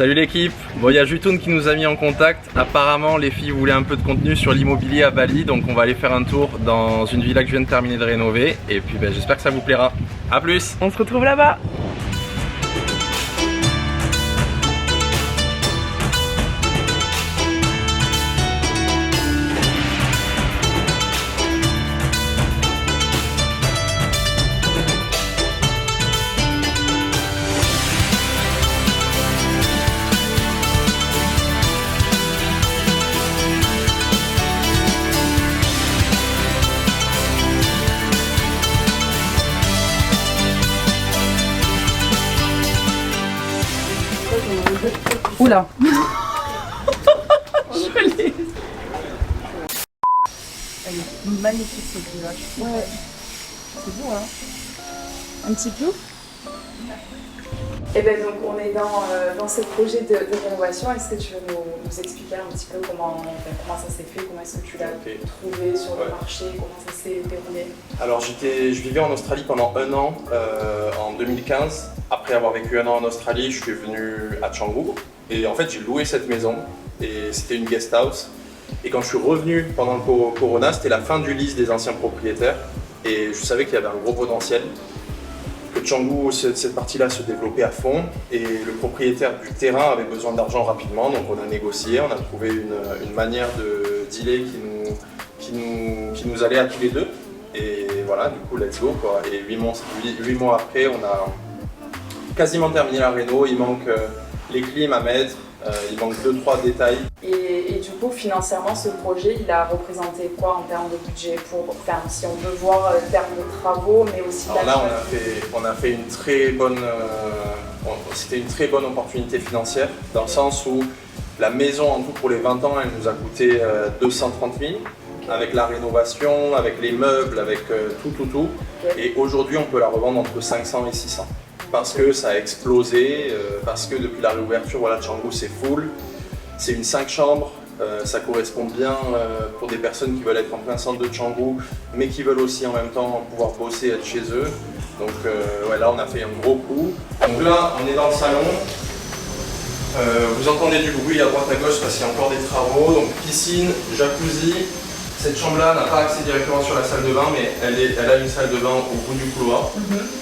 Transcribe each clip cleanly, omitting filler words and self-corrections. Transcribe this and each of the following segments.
Salut l'équipe. Bon, il y a Jutoun qui nous a mis en contact. Apparemment les filles voulaient un peu de contenu sur l'immobilier à Bali, donc on va aller faire un tour dans une villa que je viens de terminer de rénover. Et puis j'espère que ça vous plaira. A plus. On se retrouve là-bas. Oula. Joli. Elle est magnifique cette villa. Ouais. C'est beau hein. Un petit peu. Et bien donc on est dans ce projet de rénovation. Est-ce que tu veux nous expliquer un petit peu comment ça s'est fait, comment est-ce que tu l'as trouvé sur le marché, comment ça s'est déroulé? Alors je vivais en Australie pendant un an en 2015. Après avoir vécu un an en Australie, je suis venu à Canggu. Et en fait j'ai loué cette maison et c'était une guest house. Et quand je suis revenu pendant le Corona, c'était la fin du lease des anciens propriétaires. Et je savais qu'il y avait un gros potentiel. Que Canggu, cette partie-là se développait à fond et le propriétaire du terrain avait besoin d'argent rapidement, donc on a négocié, on a trouvé une manière de dealer qui nous allait à tous les deux et voilà, du coup let's go quoi. Et 8 mois après, on a quasiment terminé la réno, il manque les clims à mettre, il manque 2-3 détails. Et du coup, financièrement, ce projet, il a représenté quoi en termes de budget enfin, si on veut voir en termes de travaux, mais aussi alors là, on a fait une très bonne, c'était une très bonne opportunité financière, dans le sens où la maison, en tout pour les 20 ans, elle nous a coûté 230 000, avec la rénovation, avec les meubles, avec tout. Okay. Et aujourd'hui, on peut la revendre entre 500 et 600. Parce que ça a explosé, parce que depuis la réouverture, voilà, Canggu c'est full. C'est une 5 chambres, ça correspond bien pour des personnes qui veulent être en plein centre de Canggu, mais qui veulent aussi en même temps pouvoir bosser, être chez eux. Donc ouais, là on a fait un gros coup. Donc là on est dans le salon, vous entendez du bruit à droite à gauche parce qu'il y a encore des travaux. Donc piscine, jacuzzi. Cette chambre-là n'a pas accès directement sur la salle de bain, mais elle a une salle de bain au bout du couloir.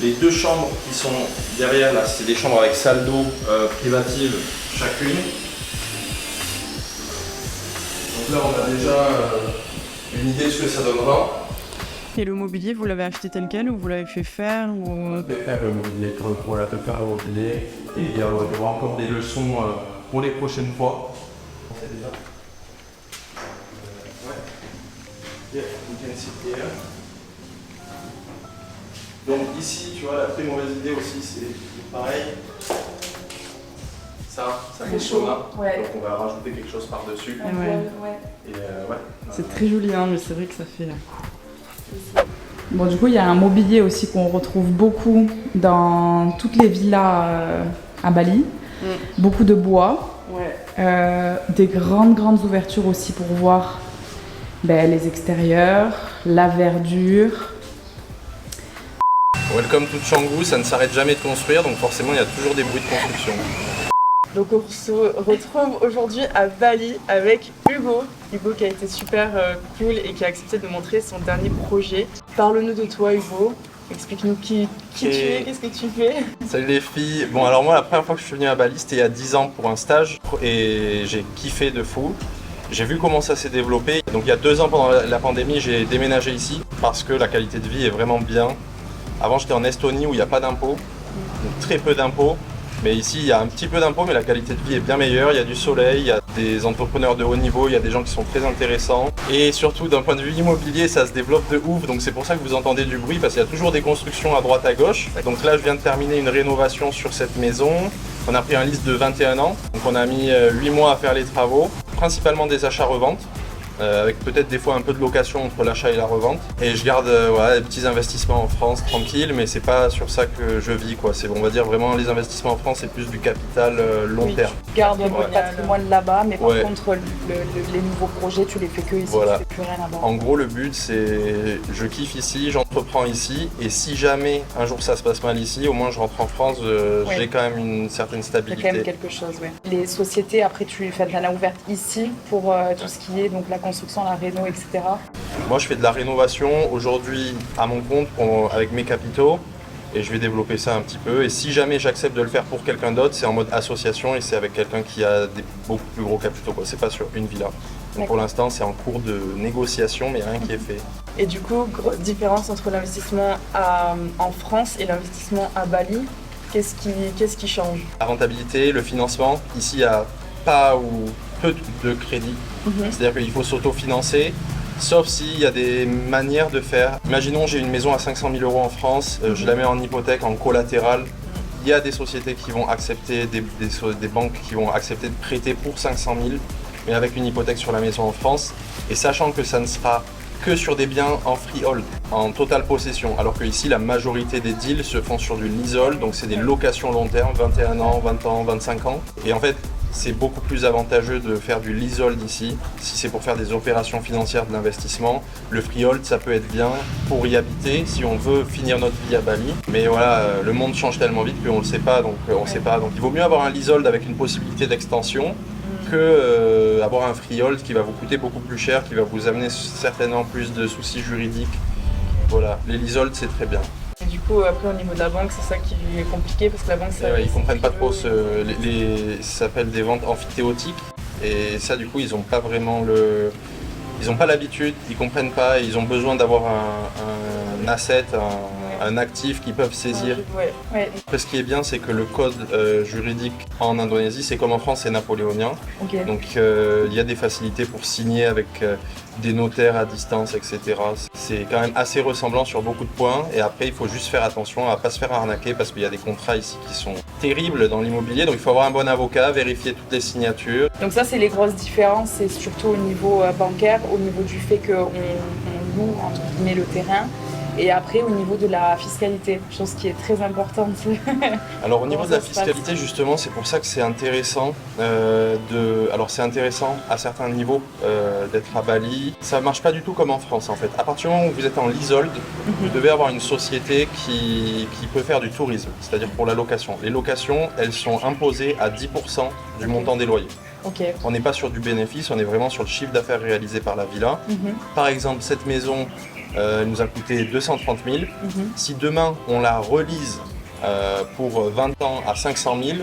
Les deux chambres qui sont derrière, là, c'est des chambres avec salle d'eau privative chacune. Donc là, on a déjà une idée de ce que ça donnera. Et le mobilier, vous l'avez acheté tel quel ou vous l'avez fait faire ou... Le mobilier pour la faire au mobilier. Et il y aura encore des leçons pour les prochaines fois. On sait déjà. Yeah, you can sit here. Donc ici, tu vois, la très mauvaise idée aussi, c'est pareil. Ça fait chaud. Ouais. Donc on va rajouter quelque chose par-dessus. Ouais. Ouais. C'est très joli, hein, mais c'est vrai que ça fait... Bon, du coup, il y a un mobilier aussi qu'on retrouve beaucoup dans toutes les villas à Bali. Beaucoup de bois. Ouais. Des grandes ouvertures aussi pour voir les extérieurs, la verdure. Welcome to Canggu, ça ne s'arrête jamais de construire, donc forcément il y a toujours des bruits de construction. Donc on se retrouve aujourd'hui à Bali avec Hugo. Hugo qui a été super cool et qui a accepté de montrer son dernier projet. Parle-nous de toi Hugo, explique-nous qui tu es, qu'est-ce que tu fais. Salut les filles. Bon alors moi la première fois que je suis venu à Bali c'était il y a 10 ans pour un stage et j'ai kiffé de fou. J'ai vu comment ça s'est développé. Donc il y a 2 ans pendant la pandémie j'ai déménagé ici parce que la qualité de vie est vraiment bien. Avant j'étais en Estonie où il n'y a pas d'impôts, très peu d'impôts. Mais ici, il y a un petit peu d'impôts, mais la qualité de vie est bien meilleure. Il y a du soleil, il y a des entrepreneurs de haut niveau, il y a des gens qui sont très intéressants. Et surtout, d'un point de vue immobilier, ça se développe de ouf. Donc c'est pour ça que vous entendez du bruit, parce qu'il y a toujours des constructions à droite à gauche. Donc là, je viens de terminer une rénovation sur cette maison. On a pris un lease de 21 ans. Donc on a mis 8 mois à faire les travaux, principalement des achats-reventes. avec peut-être des fois un peu de location entre l'achat et la revente. Et je garde des petits investissements en France tranquille, mais c'est pas sur ça que je vis, quoi. C'est, on va dire vraiment les investissements en France, c'est plus du capital long terme. Tu gardes un patrimoine là-bas, mais par contre les nouveaux projets tu les fais que ici, voilà. Tu fais plus rien là-bas. En gros le but c'est je kiffe ici, j'entreprends ici, et si jamais un jour ça se passe mal ici, au moins je rentre en France, j'ai quand même une certaine stabilité. C'est quand même quelque chose, oui. Les sociétés, après tu en as ouvert ici pour tout ce qui est donc la construction, la réno, etc. Moi je fais de la rénovation aujourd'hui à mon compte avec mes capitaux, et je vais développer ça un petit peu. Et si jamais j'accepte de le faire pour quelqu'un d'autre, c'est en mode association et c'est avec quelqu'un qui a des beaucoup plus gros capitaux, quoi. C'est pas sur une villa. Donc pour l'instant c'est en cours de négociation, mais rien qui est fait. Et du coup, grosse différence entre l'investissement en France et l'investissement à Bali. Qu'est-ce qui change? La rentabilité, le financement. Ici il n'y a pas ou peu de crédit. C'est-à-dire qu'il faut s'autofinancer. Sauf s'il y a des manières de faire. Imaginons j'ai une maison à 500 000 € en France, je la mets en hypothèque, en collatéral. Il y a des sociétés qui vont accepter, des banques qui vont accepter de prêter pour 500 000, mais avec une hypothèque sur la maison en France. Et sachant que ça ne sera que sur des biens en freehold, en totale possession. Alors que ici, la majorité des deals se font sur du leasehold, donc c'est des locations long terme, 21 ans, 20 ans, 25 ans. Et en fait, c'est beaucoup plus avantageux de faire du leasehold ici, si c'est pour faire des opérations financières de l'investissement. Le freehold, ça peut être bien pour y habiter, si on veut finir notre vie à Bali. Mais voilà, le monde change tellement vite qu'on ne le sait pas, donc on sait pas. Donc il vaut mieux avoir un leasehold avec une possibilité d'extension que avoir un freehold qui va vous coûter beaucoup plus cher, qui va vous amener certainement plus de soucis juridiques. Voilà, les leaseholds, c'est très bien. Et du coup, après, au niveau de la banque, c'est ça qui est compliqué parce que la banque, ça. Ils comprennent pas trop ça s'appelle des ventes amphithéotiques. Et ça, du coup, ils ont pas vraiment ils ont pas l'habitude, ils comprennent pas, ils ont besoin d'avoir un asset, un actif qu'ils peuvent saisir. Ouais. Après, ce qui est bien, c'est que le code juridique en Indonésie, c'est comme en France, c'est napoléonien. Okay. Donc il y a des facilités pour signer avec des notaires à distance, etc. C'est quand même assez ressemblant sur beaucoup de points. Et après, il faut juste faire attention à ne pas se faire arnaquer parce qu'il y a des contrats ici qui sont terribles dans l'immobilier. Donc il faut avoir un bon avocat, vérifier toutes les signatures. Donc ça, c'est les grosses différences. C'est surtout au niveau bancaire, au niveau du fait qu'on loue entre guillemets le terrain. Et après, au niveau de la fiscalité, chose qui est très importante. Alors au niveau de la fiscalité, justement, c'est pour ça que c'est intéressant alors c'est intéressant à certains niveaux d'être à Bali. Ça ne marche pas du tout comme en France, en fait. À partir du moment où vous êtes en leasehold, vous devez avoir une société qui peut faire du tourisme, c'est-à-dire pour la location. Les locations, elles sont imposées à 10% du montant des loyers. Okay. On n'est pas sur du bénéfice, on est vraiment sur le chiffre d'affaires réalisé par la villa. Par exemple, cette maison, elle nous a coûté 230 000. Si demain on la relise pour 20 ans à 500 000,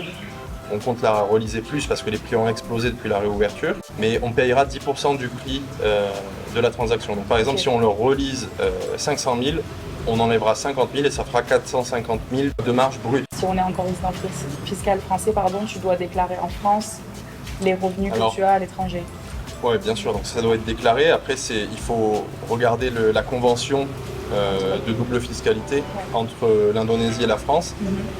on compte la reliser plus parce que les prix ont explosé depuis la réouverture, mais on payera 10% du prix de la transaction. Donc par exemple, si on le relise 500 000, on enlèvera 50 000 et ça fera 450 000 de marge brute. Si on est encore résident fiscal français, tu dois déclarer en France les revenus que tu as à l'étranger. Oui, bien sûr, donc ça doit être déclaré. Après, il faut regarder la convention de double fiscalité entre l'Indonésie et la France.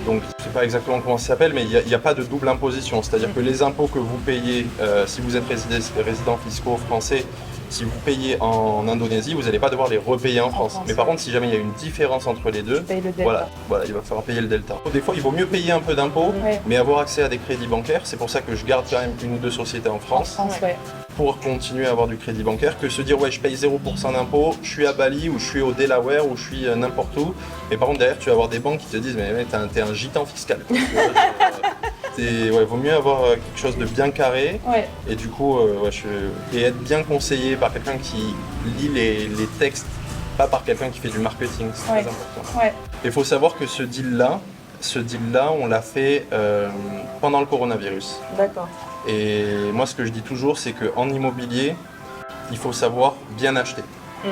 Donc, je ne sais pas exactement comment ça s'appelle, mais il n'y a pas de double imposition. C'est-à-dire que les impôts que vous payez, si vous êtes résident fiscaux français, si vous payez en Indonésie, vous n'allez pas devoir les repayer en France. Mais par contre, si jamais il y a une différence entre les deux, voilà, il va falloir payer le delta. Des fois, il vaut mieux payer un peu d'impôts, mais avoir accès à des crédits bancaires. C'est pour ça que je garde quand même une ou deux sociétés en France. Pour continuer à avoir du crédit bancaire, que se dire je paye 0% d'impôts, je suis à Bali ou je suis au Delaware ou je suis n'importe où. Et par contre derrière tu vas avoir des banques qui te disent mais t'es un gitan fiscal. Vaut mieux avoir quelque chose de bien carré et du coup et être bien conseillé par quelqu'un qui lit les textes, pas par quelqu'un qui fait du marketing, c'est très important. Il faut savoir que ce deal là, on l'a fait pendant le coronavirus. D'accord. Et moi, ce que je dis toujours, c'est qu'en immobilier, il faut savoir bien acheter.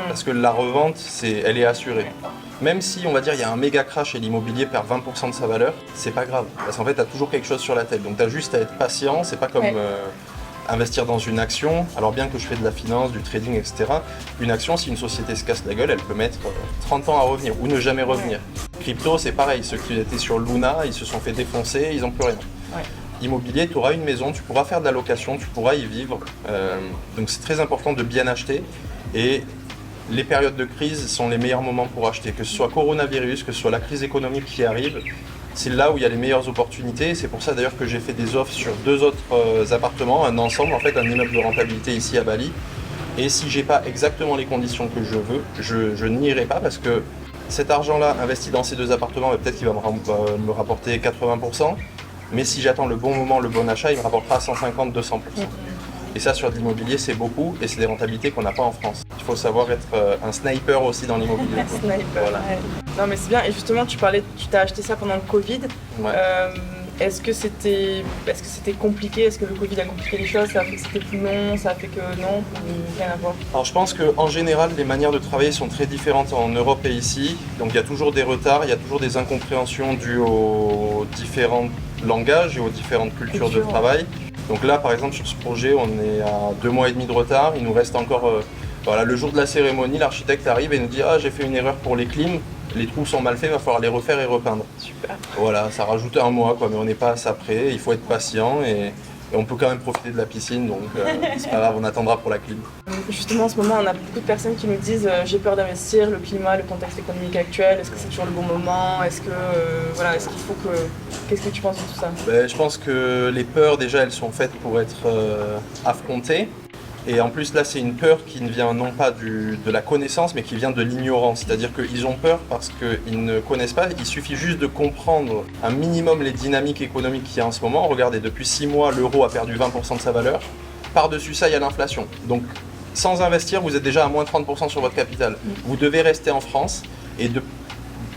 Parce que la revente, elle est assurée. Même si, on va dire, il y a un méga crash et l'immobilier perd 20% de sa valeur, c'est pas grave. Parce qu'en fait, tu as toujours quelque chose sur la tête. Donc, tu as juste à être patient. C'est pas comme investir dans une action. Alors, bien que je fais de la finance, du trading, etc., une action, si une société se casse la gueule, elle peut mettre 30 ans à revenir ou ne jamais revenir. Crypto, c'est pareil. Ceux qui étaient sur Luna, ils se sont fait défoncer, ils n'ont plus rien. immobilier, tu auras une maison, tu pourras faire de la location, tu pourras y vivre. Donc c'est très important de bien acheter. Et les périodes de crise sont les meilleurs moments pour acheter, que ce soit coronavirus, que ce soit la crise économique qui arrive. C'est là où il y a les meilleures opportunités. C'est pour ça d'ailleurs que j'ai fait des offres sur 2 autres appartements, un ensemble, en fait, un immeuble de rentabilité ici à Bali. Et si j'ai pas exactement les conditions que je veux, je n'irai pas parce que cet argent-là investi dans ces 2 appartements, peut-être qu'il va me rapporter 80%. Mais si j'attends le bon moment, le bon achat, il me rapportera 150-200%. Et ça, sur de l'immobilier, c'est beaucoup et c'est des rentabilités qu'on n'a pas en France. Il faut savoir être un sniper aussi dans l'immobilier. Sniper, voilà. Ouais. Non mais c'est bien, et justement tu t'as acheté ça pendant le Covid. Ouais. Est-ce que c'était compliqué? Est-ce que le Covid a compliqué les choses? Ça a fait que c'était plus long? Ça a fait que non? Ou rien à voir? Alors je pense qu'en général, les manières de travailler sont très différentes en Europe et ici. Donc il y a toujours des retards, il y a toujours des incompréhensions dues aux différents langages et aux différentes cultures de travail. Donc là, par exemple, sur ce projet, on est à 2 mois et demi de retard. Il nous reste encore... voilà, le jour de la cérémonie, l'architecte arrive et nous dit « Ah, j'ai fait une erreur pour les clims, les trous sont mal faits, il va falloir les refaire et repeindre. » Super. Voilà, ça rajoute 1 mois, quoi, mais on n'est pas à ça près. Il faut être patient et on peut quand même profiter de la piscine, donc c'est pas grave, on attendra pour la clim. Justement, en ce moment, on a beaucoup de personnes qui nous disent j'ai peur d'investir, le climat, le contexte économique actuel, est-ce que c'est toujours le bon moment? Est-ce que voilà, est-ce qu'il faut que... Qu'est-ce que tu penses de tout ça? Je pense que les peurs, déjà, elles sont faites pour être affrontées. Et en plus, là, c'est une peur qui ne vient non pas de la connaissance, mais qui vient de l'ignorance. C'est-à-dire qu'ils ont peur parce qu'ils ne connaissent pas. Il suffit juste de comprendre un minimum les dynamiques économiques qu'il y a en ce moment. Regardez, depuis 6 mois, l'euro a perdu 20% de sa valeur. Par-dessus ça, il y a l'inflation. Donc, sans investir, vous êtes déjà à moins 30% sur votre capital. Vous devez rester en France. Et de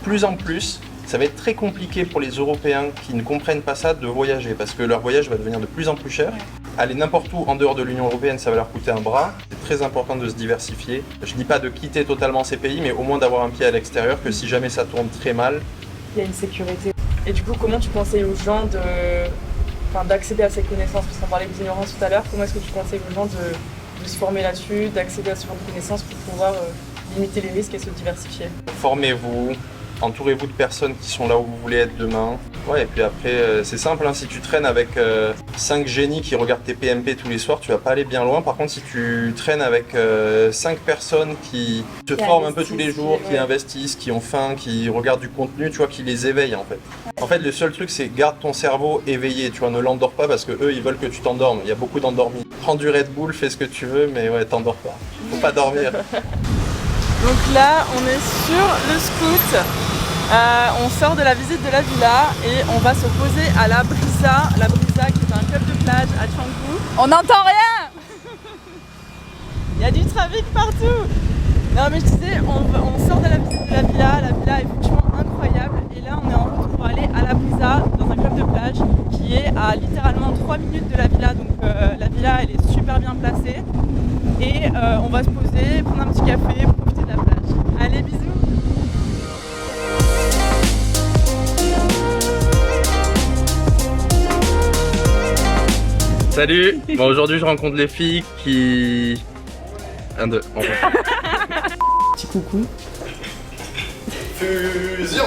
plus en plus, ça va être très compliqué pour les Européens qui ne comprennent pas ça de voyager. Parce que leur voyage va devenir de plus en plus cher. Aller n'importe où en dehors de l'Union Européenne, ça va leur coûter un bras. C'est très important de se diversifier. Je ne dis pas de quitter totalement ces pays, mais au moins d'avoir un pied à l'extérieur, que si jamais ça tourne très mal... Il y a une sécurité. Et du coup, comment tu conseilles aux gens d'accéder à ces connaissances? Parce qu'on parlait d'ignorance tout à l'heure. Comment est-ce que tu conseilles aux gens de se former là-dessus, d'accéder à ce genre de connaissances pour pouvoir limiter les risques et se diversifier? Formez-vous. Entourez-vous de personnes qui sont là où vous voulez être demain. Ouais, et puis après, c'est simple, hein, si tu traînes avec 5 génies qui regardent tes PMP tous les soirs, tu vas pas aller bien loin. Par contre, si tu traînes avec 5 personnes qui se forment un peu tous les jours, qui investissent, qui ont faim, qui regardent du contenu, tu vois, qui les éveillent en fait. En fait, le seul truc, c'est garde ton cerveau éveillé, tu vois, ne l'endors pas parce que eux, ils veulent que tu t'endormes. Il y a beaucoup d'endormis. Prends du Red Bull, fais ce que tu veux, mais ouais, t'endors pas. Faut pas dormir. Donc là, on est sur le scoot. On sort de la visite de la villa et on va se poser à la Brisa. La Brisa qui est un club de plage à Canggu. On n'entend rien. Il y a du trafic partout. Non mais je disais, on sort de la visite de la villa. La villa est franchement incroyable. Et là, on est en route pour aller à la Brisa dans un club de plage qui est à littéralement 3 minutes de la villa. Donc la villa, elle est super bien placée. Et on va se poser, prendre un petit café, profiter de la plage. Allez, bisous. Salut. Bon, aujourd'hui, je rencontre les filles qui... 1, 2, on va. Petit coucou. Fusion.